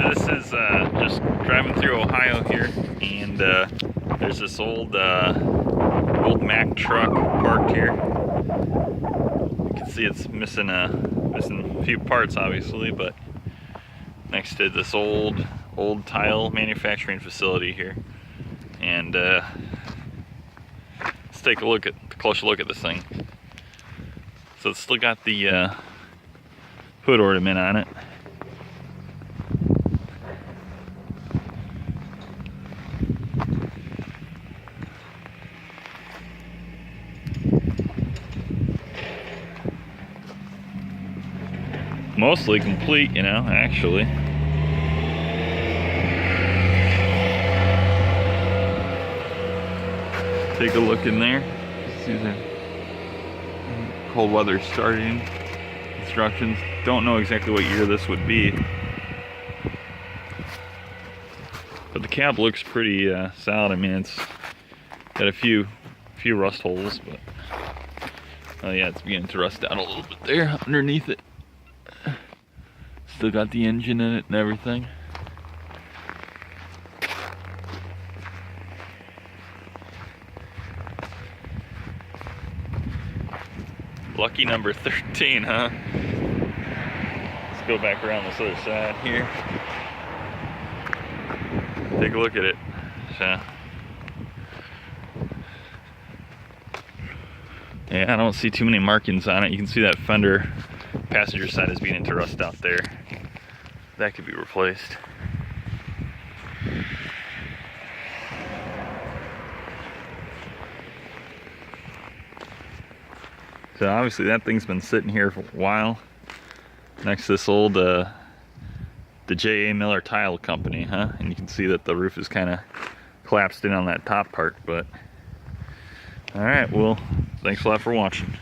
This is just driving through Ohio here, and there's this old Mack truck parked here. You can see it's missing a few parts, obviously, but next to this old tile manufacturing facility here. And let's take a closer look at this thing. So it's still got the hood ornament on it. Mostly complete, you know, actually. Take a look in there. See the cold weather starting instructions. Don't know exactly what year this would be, but the cab looks pretty solid. I mean, it's got a few rust holes, but oh yeah, it's beginning to rust out a little bit there underneath it. Still got the engine in it and everything. Lucky number 13, huh? Let's go back around this other side here. Take a look at it. So, yeah, I don't see too many markings on it. You can see that fender passenger side is beginning to rust out there. That could be replaced. So obviously that thing's been sitting here for a while next to this old the J.A. Miller Tile Company, huh? And you can see that the roof is kind of collapsed in on that top part. But all right, well, thanks a lot for watching.